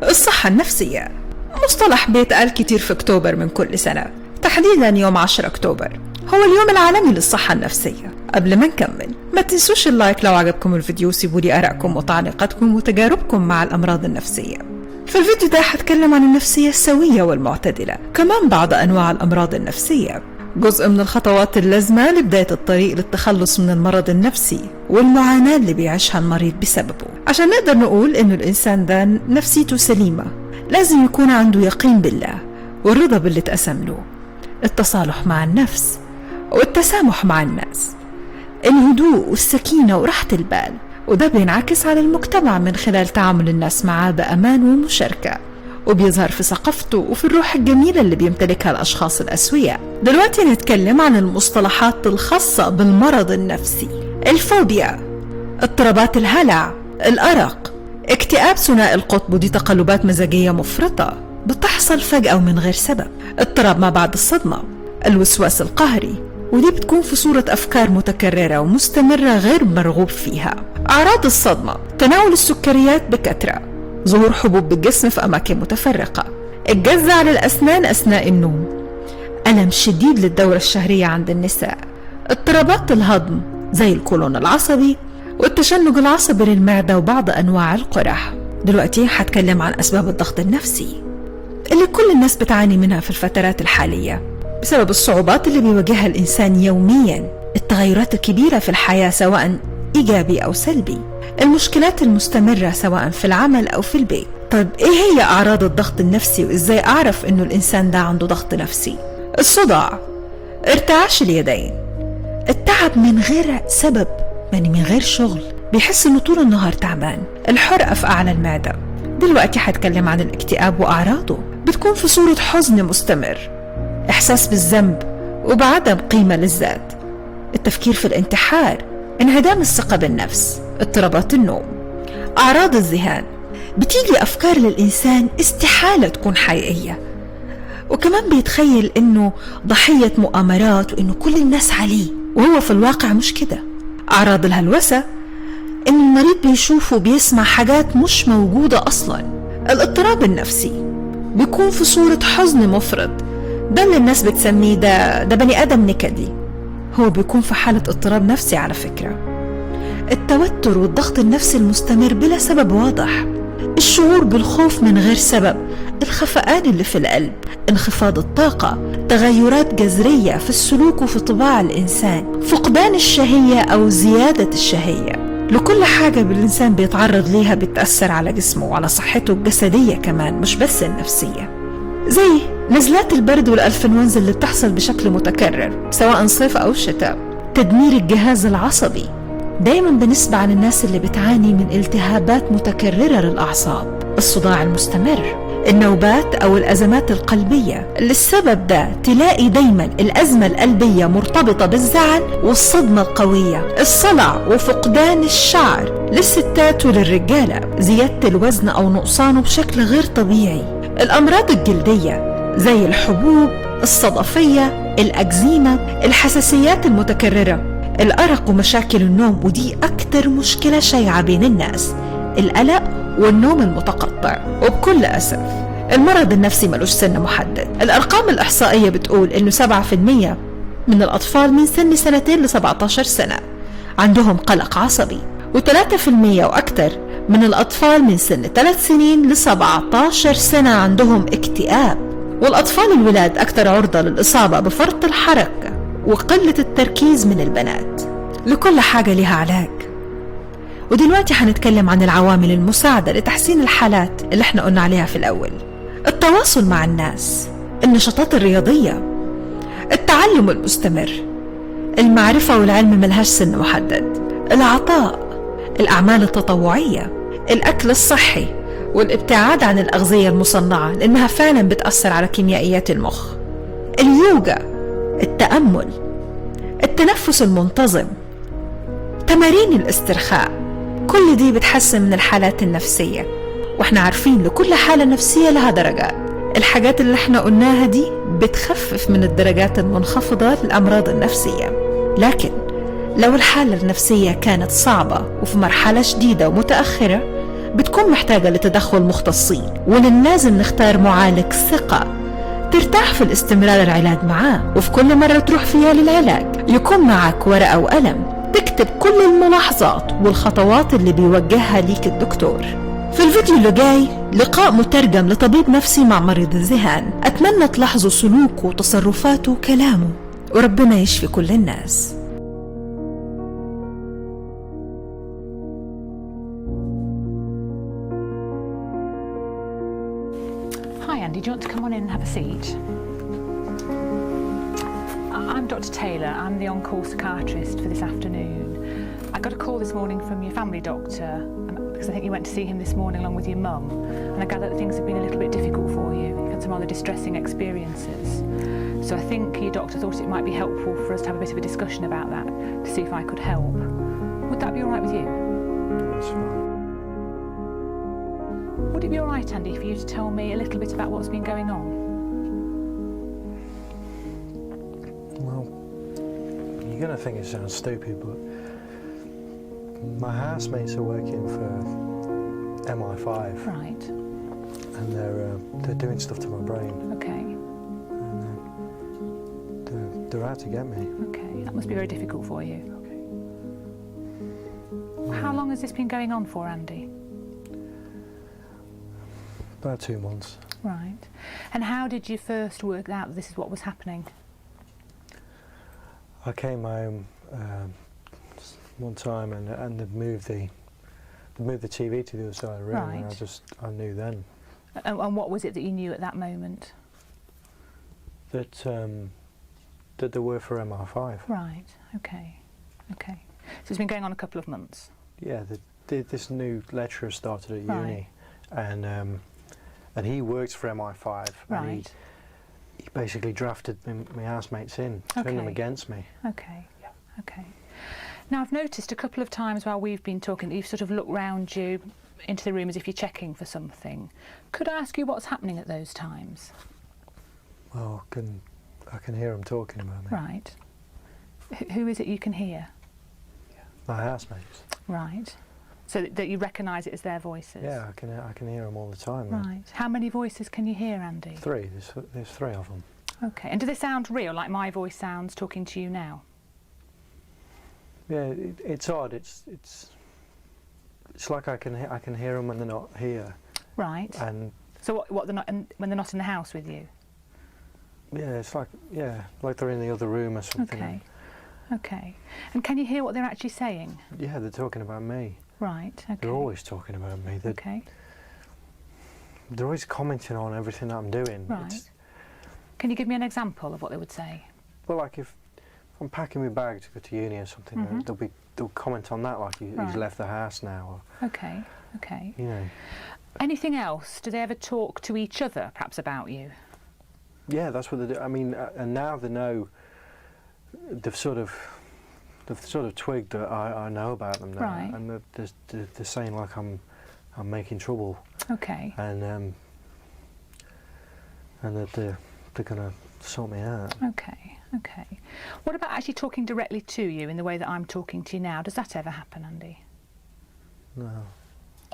الصحة النفسية مصطلح بيتقال كتير في أكتوبر من كل سنة، تحديدا يوم 10 أكتوبر هو اليوم العالمي للصحة النفسية. قبل ما نكمل ما تنسوش اللايك لو عجبكم الفيديو، سيبوا لي آرائكم وتعليقاتكم وتجاربكم مع الأمراض النفسية. في الفيديو ده هتكلم عن النفسية السوية والمعتدلة، كمان بعض أنواع الأمراض النفسية، جزء من الخطوات اللازمة لبداية الطريق للتخلص من المرض النفسي والمعاناة اللي بيعيشها المريض بسببه. عشان نقدر نقول إنه الإنسان ده نفسيته سليمة لازم يكون عنده يقين بالله والرضا باللي اتقسم له، التصالح مع النفس والتسامح مع الناس، الهدوء والسكينة وراحة البال، وده بينعكس على المجتمع من خلال تعامل الناس معاه بأمان ومشاركة، وبيظهر في ثقافته وفي الروح الجميلة اللي بيمتلكها الأشخاص الأسوياء. دلوقتي نتكلم عن المصطلحات الخاصة بالمرض النفسي: الفوبيا، اضطرابات الهلع، الأرق، اكتئاب ثنائي القطب، ودي تقلبات مزاجية مفرطة بتحصل فجأة ومن غير سبب، اضطراب ما بعد الصدمة، الوسواس القهري، ودي بتكون في صورة أفكار متكررة ومستمرة غير مرغوب فيها، أعراض الصدمة، تناول السكريات بكثرة، ظهور حبوب بالجسم في أماكن متفرقة، الجز على الأسنان أثناء النوم، ألم شديد للدورة الشهرية عند النساء، اضطرابات الهضم زي القولون العصبي والتشنج العصبي للمعدة وبعض أنواع القرح. دلوقتي هتكلم عن أسباب الضغط النفسي اللي كل الناس بتعاني منها في الفترات الحالية بسبب الصعوبات اللي بيواجهها الإنسان يوميا، التغيرات الكبيرة في الحياة سواء إيجابي أو سلبي، المشكلات المستمرة سواء في العمل أو في البيت. طيب إيه هي أعراض الضغط النفسي وإزاي أعرف إنه الإنسان ده عنده ضغط نفسي؟ الصداع، ارتعاش اليدين، التعب من غير سبب، يعني من غير شغل، بيحس إنه طول النهار تعبان، الحرقة في أعلى المعدة. دلوقتي هتكلم عن الاكتئاب وأعراضه، بتكون في صورة حزن مستمر، إحساس بالذنب وبعدم قيمة للذات، التفكير في الانتحار، انعدام الثقة بالنفس، اضطرابات النوم. أعراض الذهان، بتيجي أفكار للإنسان استحالة تكون حقيقية، وكمان بيتخيل إنه ضحية مؤامرات وإنه كل الناس عليه وهو في الواقع مش كده. أعراض الهلوسة، إن المريض بيشوف وبيسمع حاجات مش موجودة أصلا. الاضطراب النفسي بيكون في صورة حزن مفرط، ده اللي الناس بتسميه ده بني آدم نكدي، هو بيكون في حالة اضطراب نفسي على فكرة. التوتر والضغط النفسي المستمر بلا سبب واضح، الشعور بالخوف من غير سبب، الخفقان اللي في القلب، انخفاض الطاقة، تغيرات جذرية في السلوك وفي طباع الإنسان، فقدان الشهية أو زيادة الشهية. لكل حاجة بالإنسان بيتعرض ليها بتأثر على جسمه وعلى صحته الجسدية كمان، مش بس النفسية، زي نزلات البرد والأنفلونزا اللي بتحصل بشكل متكرر سواء صيف أو شتاء، تدمير الجهاز العصبي، دايما بنسمع عن الناس اللي بتعاني من التهابات متكررة للأعصاب، الصداع المستمر، النوبات أو الأزمات القلبية اللي السبب ده تلاقي دايما الأزمة القلبية مرتبطة بالزعل والصدمة القوية، الصلع وفقدان الشعر للستات وللرجالة، زيادة الوزن أو نقصانه بشكل غير طبيعي، الأمراض الجلدية زي الحبوب، الصدفية، الأكزيما، الحساسيات المتكررة، الأرق ومشاكل النوم، ودي أكتر مشكلة شائعة بين الناس، القلق والنوم المتقطع. وبكل أسف المرض النفسي ملوش سن محدد، الأرقام الإحصائية بتقول إنه 7% من الأطفال من سن 2 ل 17 سنة عندهم قلق عصبي، و3% وأكتر من الأطفال من سن 3 سنين ل 17 سنة عندهم اكتئاب. والأطفال الولاد أكثر عرضة للإصابة بفرط الحركة وقلة التركيز من البنات. لكل حاجة لها علاج. ودلوقتي هنتكلم عن العوامل المساعدة لتحسين الحالات اللي احنا قلنا عليها في الأول: التواصل مع الناس، النشاطات الرياضية، التعلم المستمر، المعرفة والعلم ملهاش سن محدد، العطاء، الأعمال التطوعية، الأكل الصحي، والابتعاد عن الأغذية المصنعة لأنها فعلا بتأثر على كيميائيات المخ، اليوغا، التأمل، التنفس المنتظم، تمارين الاسترخاء، كل دي بتحسن من الحالات النفسية. واحنا عارفين لكل حالة نفسية لها درجات، الحاجات اللي احنا قلناها دي بتخفف من الدرجات المنخفضة للأمراض النفسية. لكن لو الحالة النفسية كانت صعبة وفي مرحلة شديدة ومتأخرة بتكون محتاجة لتدخل مختصين، وللازم نختار معالج ثقة ترتاح في الاستمرار العلاج معاه، وفي كل مرة تروح فيها للعلاج يكون معك ورقة وقلم تكتب كل الملاحظات والخطوات اللي بيوجهها ليك الدكتور. في الفيديو اللي جاي لقاء مترجم لطبيب نفسي مع مريض الذهان، أتمنى تلاحظوا سلوكه وتصرفاته وكلامه، وربنا يشفي كل الناس. Hi Andy, do you want to come on in and have a seat? I'm Dr. Taylor, I'm the on-call psychiatrist for this afternoon. I got a call this morning from your family doctor because I think you went to see him this morning along with your mum, and I gather that things have been a little bit difficult for you. You've had some rather distressing experiences. So I think your doctor thought it might be helpful for us to have a bit of a discussion about that to see if I could help. Would that be all right with you? That's fine. Would it be all right, Andy, for you to tell me a little bit about what's been going on? Well, you're going to think it sounds stupid, but my housemates are working for MI5. Right. And they're doing stuff to my brain. Okay. And they're out to get me. Okay. That must be very difficult for you. Okay. How long has this been going on for, Andy? About 2 months. Right. And how did you first work out that this is what was happening? I came home one time and they'd moved the TV to the other side of the room, and Right. I knew then And what was it that you knew at that moment? that they were for MI5. Right. Okay. Okay. So it's been going on a couple of months. Yeah, this new lecturer started at uni, Right. and he works for MI5. And Right. he basically drafted my housemates in, turned them Okay. against me. Okay. Okay. Now I've noticed a couple of times while we've been talking that you've sort of looked round you into the room as if you're checking for something. Could I ask you what's happening at those times? Well, I can hear them talking about me. Right. Who is it you can hear? My housemates. Right. So that you recognise it as their voices? Yeah, I can hear them all the time. Right. How many voices can you hear, Andy? 3. There's 3 of them. Okay. And do they sound real, like my voice sounds talking to you now? Yeah, it's odd. It's like I can hear them when they're not here. Right. And So what they're not when they're not in the house with you? yeah, it's like they're in the other room or something. Okay. Okay. And can you hear what they're actually saying? Yeah, they're talking about me. Right. Okay. They're always talking about me. Okay. They're always commenting on everything that I'm doing. Right. Can you give me an example of what they would say? Well, like if I'm packing my bag to go to uni or something, Mhm. they'll comment on that, like he's Right. left the house now, Okay. Okay. or, you know. Anything else? Do they ever talk to each other, perhaps about you? Yeah, that's what they do. I mean, and now they know. They've sort of twigged that I know about them now, Right. and they're saying like I'm making trouble, Okay. and that they're gonna sort me out. Okay. Okay. What about actually talking directly to you in the way that I'm talking to you now? Does that ever happen, Andy? No.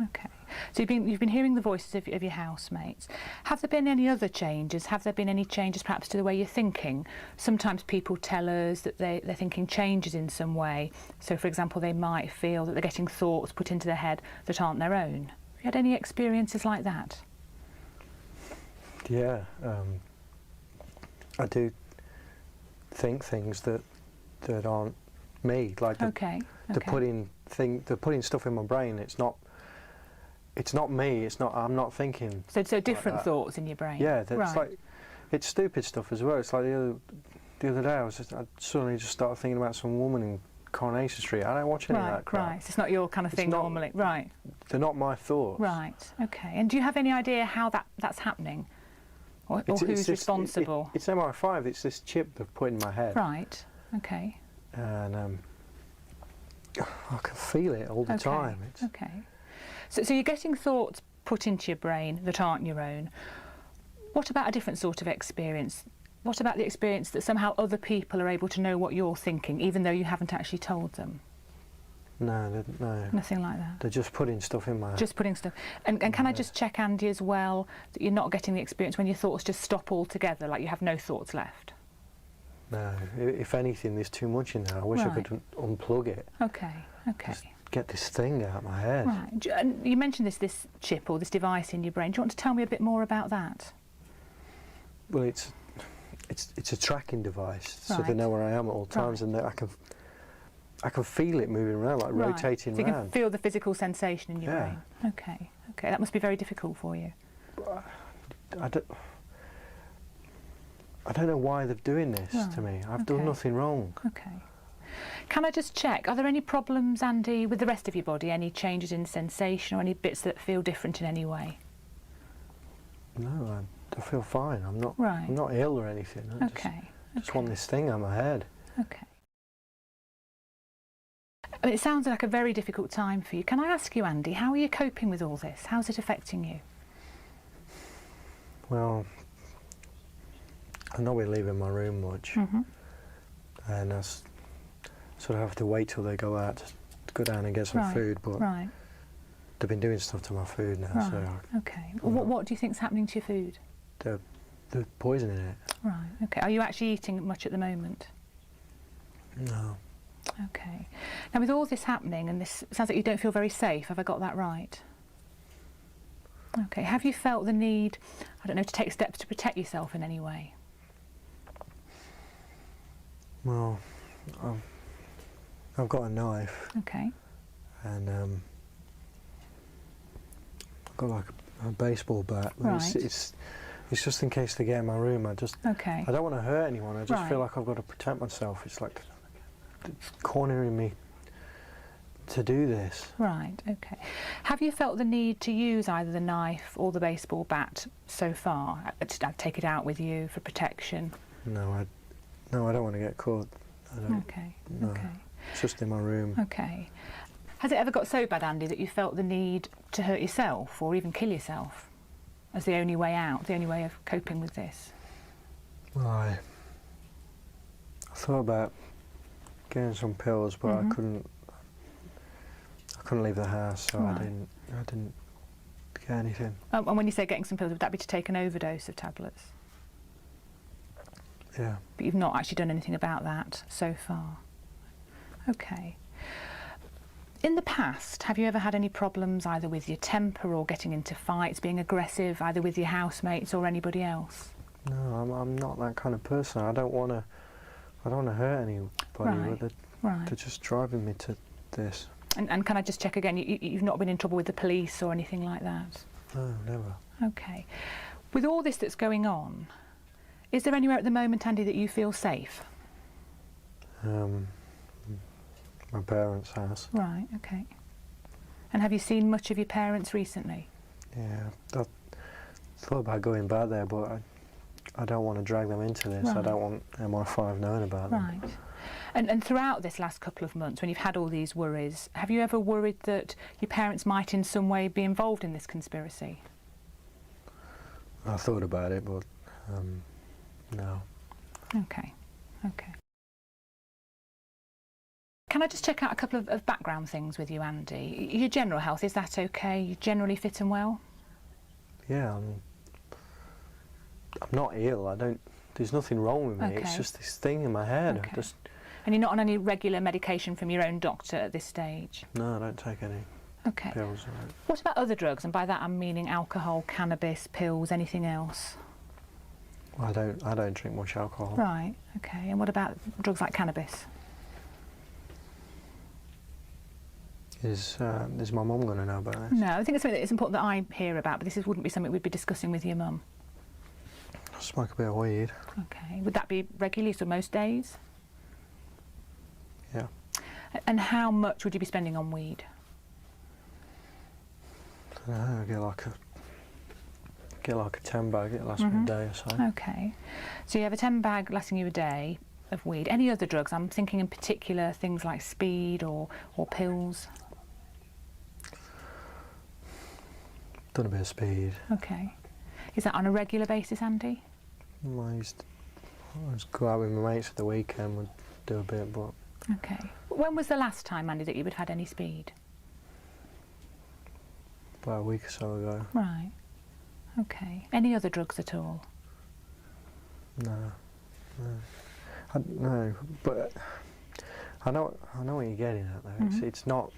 Okay. So you've been hearing the voices of your housemates. Have there been any other changes? Have there been any changes perhaps to the way you're thinking? Sometimes people tell us that their thinking changes in some way. So for example, they might feel that they're getting thoughts put into their head that aren't their own. Have you had any experiences like that? Yeah, I do think things that aren't me. Like they're putting stuff in my brain. It's not me. I'm not thinking. So different like thoughts in your brain. Yeah, that's right. like it's stupid stuff as well. It's like the other day I suddenly just started thinking about some woman in Coronation Street. I don't watch any of that crap. Right. So it's not your kind of thing normally. Right. They're not my thoughts. Right. Okay. And do you have any idea how that's happening, or who's responsible? It's MI5. It's this chip they've put in my head. Right. Okay. And I can feel it all the time. Okay. So you're getting thoughts put into your brain that aren't your own. What about a different sort of experience? What about the experience that somehow other people are able to know what you're thinking, even though you haven't actually told them? No, no. Nothing like that? They're just putting stuff in my head. Just putting stuff. And can I just check, Andy, as well, that you're not getting the experience when your thoughts just stop altogether, like you have no thoughts left? No, if anything, there's too much in there. I wish I could unplug it. Okay, okay. Just get this thing out of my head. Right. And you mentioned this chip or this device in your brain. Do you want to tell me a bit more about that? Well, it's a tracking device, so they know where I am at all times, and I can feel it moving around, like rotating so you around. can feel the physical sensation in your brain. Okay, okay. That must be very difficult for you. I don't know why they're doing this to me. I've done nothing wrong. Okay. Can I just check, are there any problems, Andy, with the rest of your body? Any changes in sensation or any bits that feel different in any way? No, I feel fine. I'm not ill or anything. I just want this thing out of my head. Okay. I mean, it sounds like a very difficult time for you. Can I ask you, Andy, how are you coping with all this? How's it affecting you? Well, I'm not really leaving my room much, and I sort of have to wait till they go out to go down and get some food, but they've been doing stuff to my food now. So okay. What do you think's happening to your food? They're poisoning it. Right, okay. Are you actually eating much at the moment? No. Okay. Now, with all this happening, and this sounds like you don't feel very safe, have I got that right? Okay. Have you felt the need, I don't know, to take steps to protect yourself in any way? Well, I've got a knife. Okay. And I've got like a baseball bat. Right. It's just in case they get in my room. I don't want to hurt anyone. I just feel like I've got to protect myself. It's like it's cornering me to do this. Right, okay. Have you felt the need to use either the knife or the baseball bat so far? To take it out with you for protection? No, I don't want to get caught. Okay, no. okay. It's just in my room. Okay. Has it ever got so bad, Andy, that you felt the need to hurt yourself or even kill yourself as the only way out, the only way of coping with this? Well, I thought about getting some pills, but I couldn't leave the house, so I didn't get anything. And when you say getting some pills, would that be to take an overdose of tablets? Yeah. But you've not actually done anything about that so far? Okay. In the past, have you ever had any problems either with your temper or getting into fights, being aggressive, either with your housemates or anybody else? No, I'm not that kind of person. I don't want to hurt anybody. But they're just driving me to this. And can I just check again, you've not been in trouble with the police or anything like that? No, never. Okay. With all this that's going on, is there anywhere at the moment, Andy, that you feel safe? My parents' house. Right, okay. And have you seen much of your parents recently? Yeah, I thought about going back there, but I don't want to drag them into this. I don't want MI5 knowing about them. Right. And throughout this last couple of months, when you've had all these worries, have you ever worried that your parents might in some way be involved in this conspiracy? I thought about it, but no. Okay, okay. Can I just check out a couple of background things with you, Andy? Your general health, is that okay? You generally fit and well? Yeah, I'm not ill. There's nothing wrong with me. Okay. It's just this thing in my head. Okay. And you're not on any regular medication from your own doctor at this stage? No, I don't take any pills. What about other drugs? And by that I'm meaning alcohol, cannabis, pills, anything else? Well, I don't drink much alcohol. Right, okay. And what about drugs like cannabis? Is my mum going to know about this? No, I think it's something that it's important that I hear about, but this wouldn't be something we'd be discussing with your mum. I smoke a bit of weed. Okay. Would that be regularly, so most days? Yeah. And how much would you be spending on weed? I don't know, get like a 10 bag, it lasts me a day or so. Okay. So you have a 10 bag lasting you a day of weed. Any other drugs? I'm thinking in particular things like speed or pills. Done a bit of speed. Okay. Is that on a regular basis, Andy? I used to go out with my mates at the weekend, would do a bit, but... Okay. When was the last time, Andy, that you would have had any speed? About a week or so ago. Right. Okay. Any other drugs at all? No. No, but I know what you're getting at though. Mm-hmm. It's not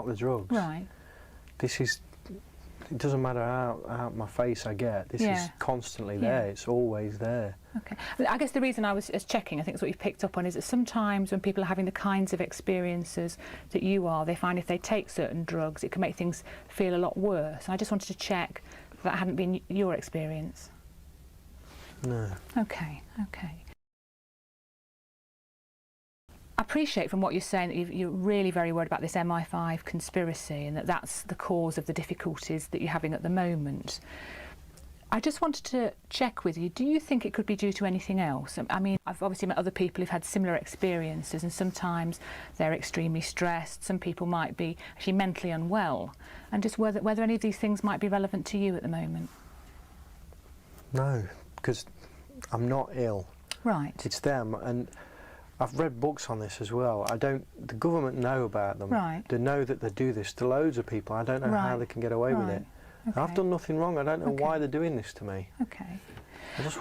the drugs. Right. This is. It doesn't matter how out my face I get. This is constantly there. It's always there. Okay. I guess the reason I was checking, I think it's what you've picked up on, is that sometimes when people are having the kinds of experiences that you are, they find if they take certain drugs, it can make things feel a lot worse. And I just wanted to check that hadn't been your experience. No. Okay. Okay. I appreciate from what you're saying that you're really very worried about this MI5 conspiracy and that that's the cause of the difficulties that you're having at the moment. I just wanted to check with you, do you think it could be due to anything else? I mean, I've obviously met other people who've had similar experiences, and sometimes they're extremely stressed, some people might be actually mentally unwell, and just whether any of these things might be relevant to you at the moment. No, because I'm not ill. Right. It's them, and I've read books on this as well. The government know about them. Right. They know that they do this to loads of people. I don't know how they can get away with it. Okay. I've done nothing wrong. I don't know why they're doing this to me. Okay. I just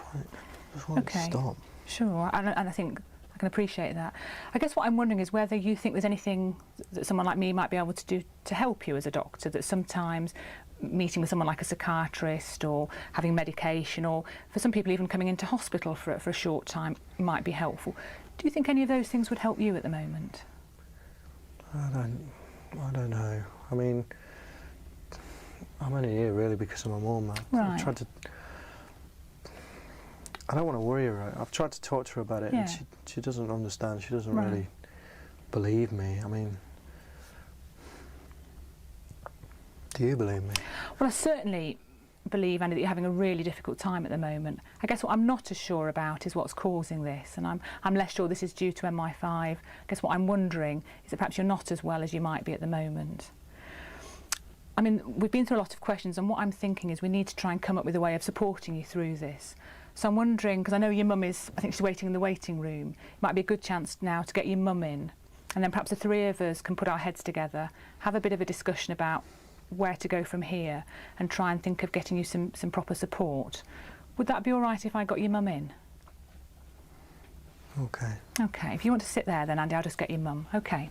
want it to stop. Sure, and I think I can appreciate that. I guess what I'm wondering is whether you think there's anything that someone like me might be able to do to help you as a doctor, that sometimes meeting with someone like a psychiatrist or having medication, or for some people even coming into hospital for a short time might be helpful. Do you think any of those things would help you at the moment? I don't know. I mean, I'm only here really because of my mum. Right. I don't want to worry her. I've tried to talk to her about it, and she doesn't understand. She doesn't really believe me. I mean, do you believe me? Well, I certainly believe, Andy, that you're having a really difficult time at the moment. I guess what I'm not as sure about is what's causing this, and I'm less sure this is due to MI5. I guess what I'm wondering is that perhaps you're not as well as you might be at the moment. I mean, we've been through a lot of questions, and what I'm thinking is we need to try and come up with a way of supporting you through this. So I'm wondering, because I know your mum is, I think she's waiting in the waiting room, it might be a good chance now to get your mum in, and then perhaps the three of us can put our heads together, have a bit of a discussion about where to go from here, and try and think of getting you some proper support. Would that be all right if I got your mum in? Okay. Okay, if you want to sit there then, Andy, I'll just get your mum. Okay.